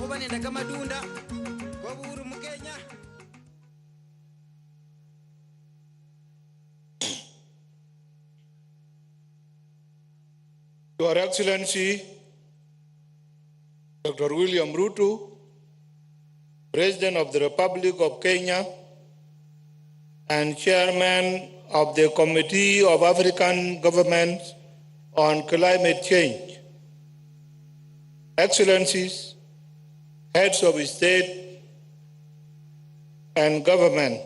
kubanenda kamadunda koburu mu Kenya. Your Excellency, Dr. William Ruto, President of the Republic of Kenya and Chairman of the Committee of African Governments on Climate Change, Excellencies, Heads of State and Government,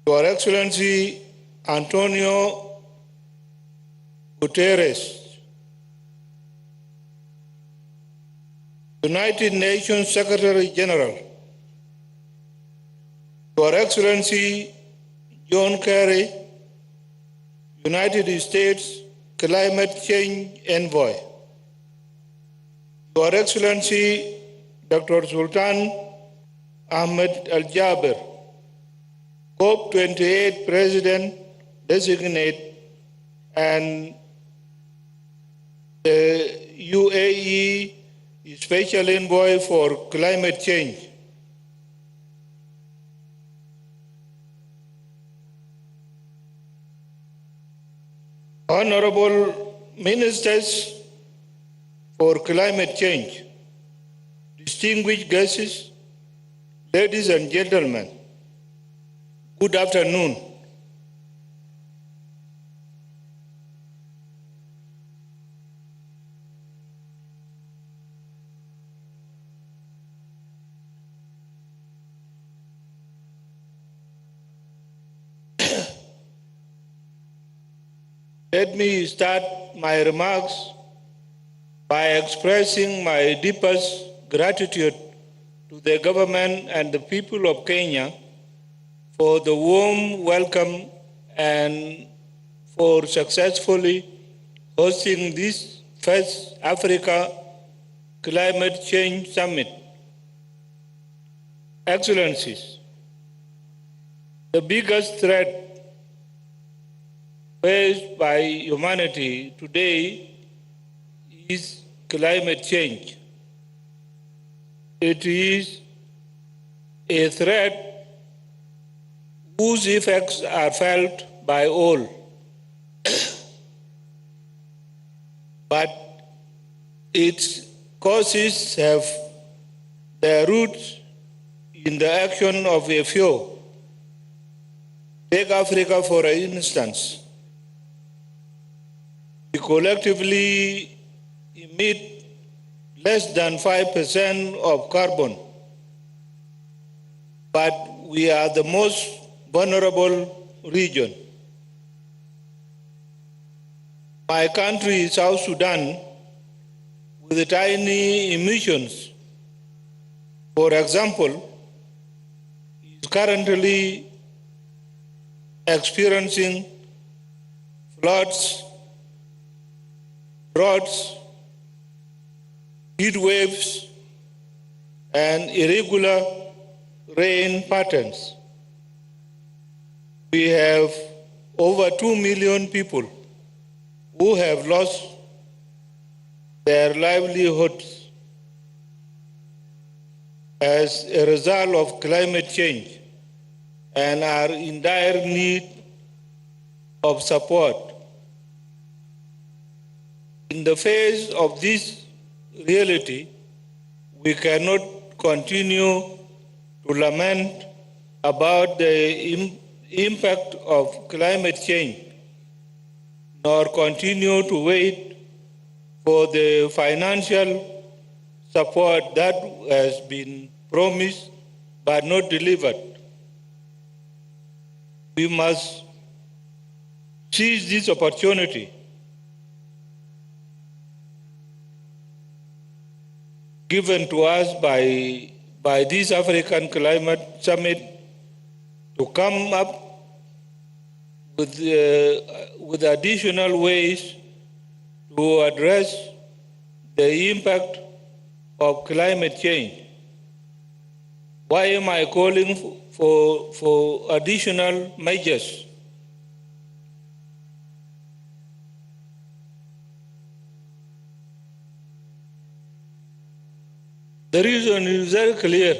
Your Excellency Antonio Guterres, United Nations Secretary General, Your Excellency John Kerry, United States Climate Change Envoy, Your Excellency Dr. Sultan Ahmed Al-Jaber, COP28 President Designate and the UAE Special Envoy for Climate Change. Honorable Ministers for Climate Change, distinguished guests, ladies and gentlemen, good afternoon. Let me start my remarks by expressing my deepest gratitude to the government and the people of Kenya for the warm welcome and for successfully hosting this first Africa Climate Change Summit. Excellencies, the biggest threat faced by humanity today is climate change. It is a threat whose effects are felt by all. But its causes have their roots in the action of a few. Take Africa for instance. We collectively emit less than 5% of carbon, but we are the most vulnerable region. My country, South Sudan, with tiny emissions, for example, is currently experiencing floods, droughts, heat waves, and irregular rain patterns. We have over 2 million people who have lost their livelihoods as a result of climate change and are in dire need of support. In the face of this reality, we cannot continue to lament about the impact of climate change, nor continue to wait for the financial support that has been promised but not delivered. We must seize this opportunity given to us by this African Climate Summit to come up with additional ways to address the impact of climate change. Why am I calling for additional measures? The reason is very clear.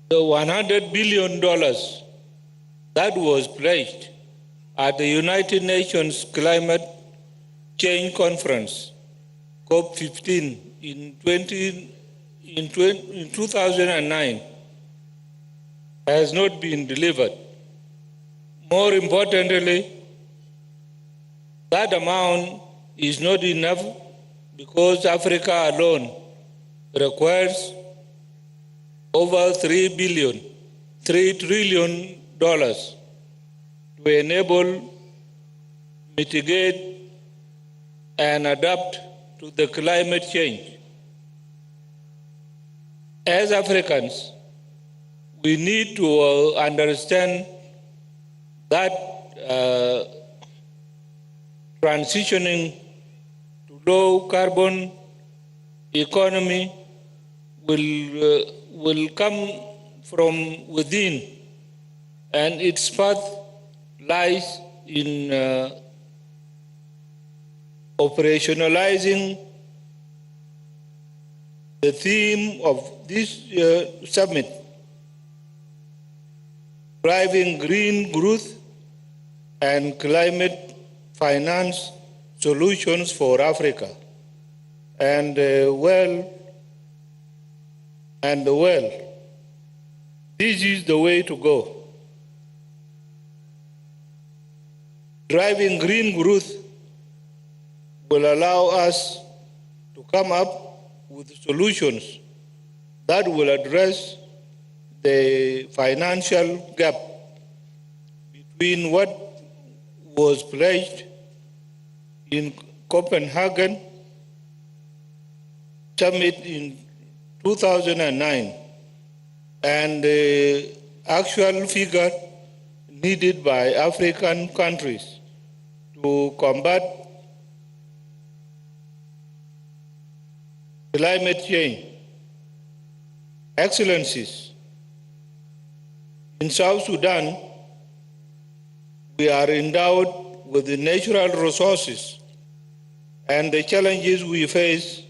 The $100 billion that was pledged at the United Nations Climate Change Conference, COP15, in 2009 has not been delivered. More importantly, that amount is not enough because Africa alone requires over $3 trillion to enable, mitigate, and adapt to the climate change. As Africans, we need to understand that transitioning to low carbon economy will come from within, and its path lies in operationalizing the theme of this summit, driving green growth and climate finance solutions for Africa, and this is the way to go. Driving green growth will allow us to come up with solutions that will address the financial gap between what was pledged in Copenhagen summit in 2009 and the actual figure needed by African countries to combat climate change. Excellencies, in South Sudan, we are endowed with the natural resources, and the challenges we face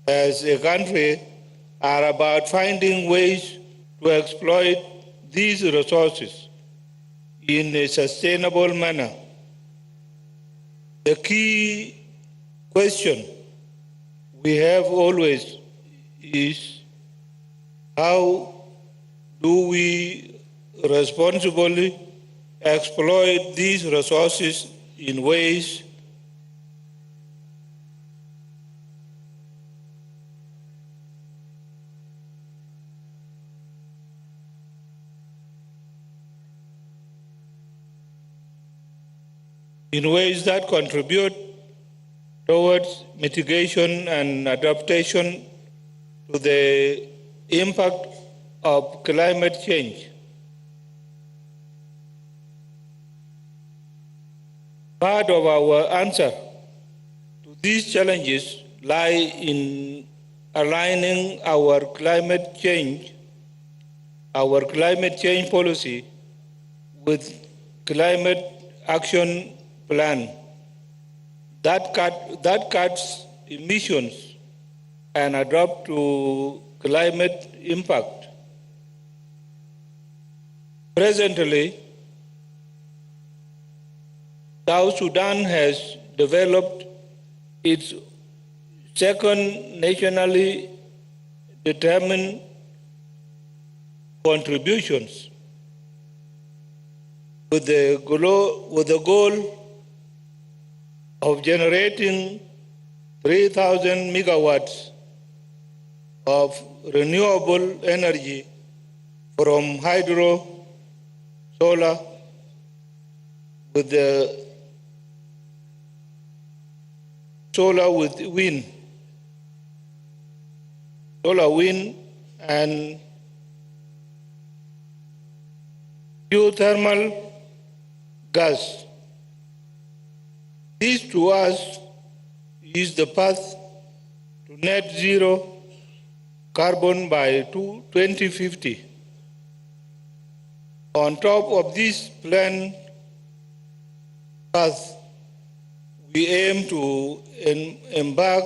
as a country are about finding ways to exploit these resources in a sustainable manner. The key question we have always is how do we responsibly exploit these resources in ways that contribute towards mitigation and adaptation to the impact of climate change. Part of our answer to these challenges lie in aligning our climate change policy with climate action plan that cuts emissions and adapt to climate impact. Presently, South Sudan has developed its second nationally determined contributions with the goal of generating 3,000 megawatts of renewable energy from hydro, solar, with wind, and geothermal gas. This to us is the path to net zero carbon by 2050. On top of this planned path, we aim to embark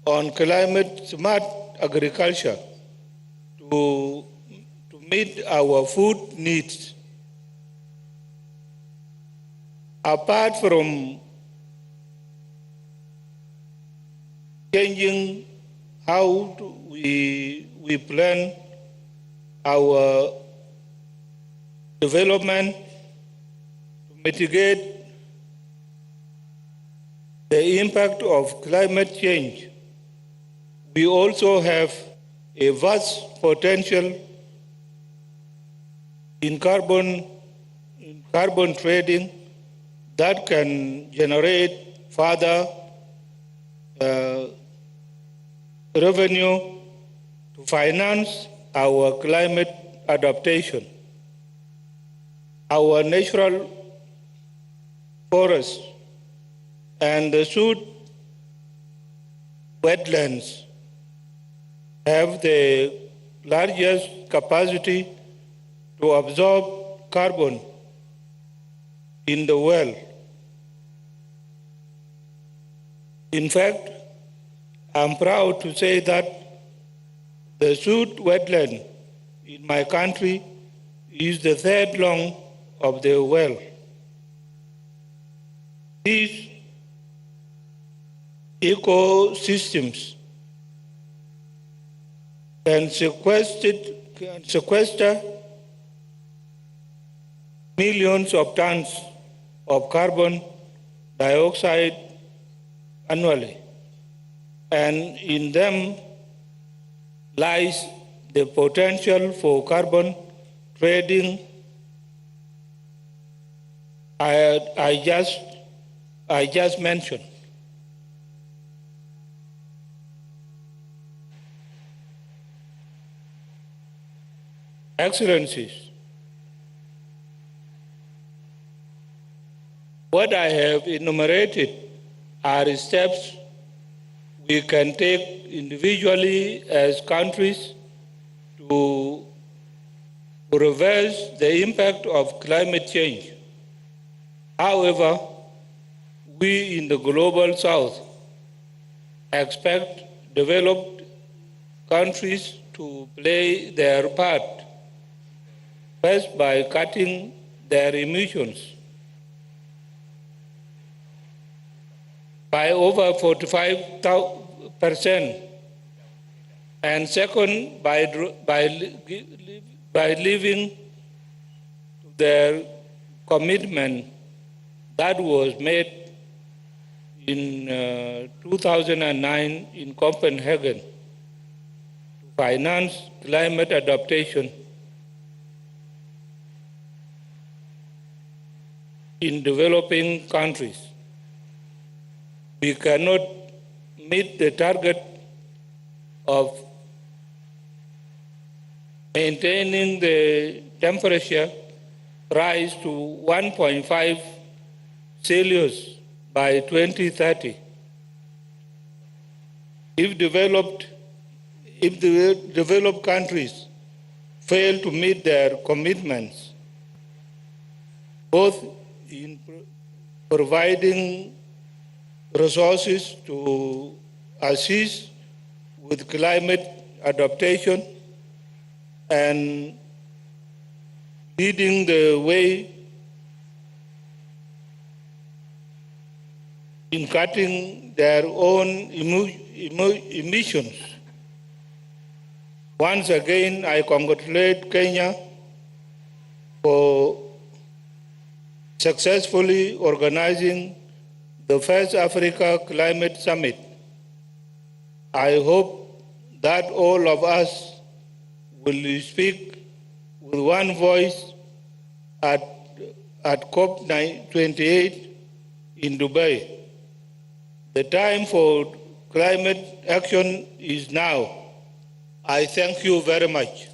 on climate smart agriculture to meet our food needs. Apart from changing how we plan our development to mitigate the impact of climate change, we also have a vast potential in carbon trading that can generate further revenue to finance our climate adaptation. Our natural forests and the Sud wetlands have the largest capacity to absorb carbon in the world. In fact, I'm proud to say that the Sud wetland in my country is the third long of the world. These ecosystems can sequester millions of tons of carbon dioxide annually, and in them lies the potential for carbon trading I just mentioned. Excellencies, what I have enumerated are steps we can take individually as countries to reverse the impact of climate change. However, we in the global south expect developed countries to play their part, first by cutting their emissions by over 45%, and second, by living their commitment that was made in 2009 in Copenhagen to finance climate adaptation in developing countries. We cannot meet the target of maintaining the temperature rise to 1.5 Celsius by 2030 if the developed countries fail to meet their commitments, both in providing resources to assist with climate adaptation and leading the way in cutting their own emissions. Once again, I congratulate Kenya for successfully organizing the first Africa Climate Summit. I hope that all of us will speak with one voice at COP28 in Dubai. The time for climate action is now. I thank you very much.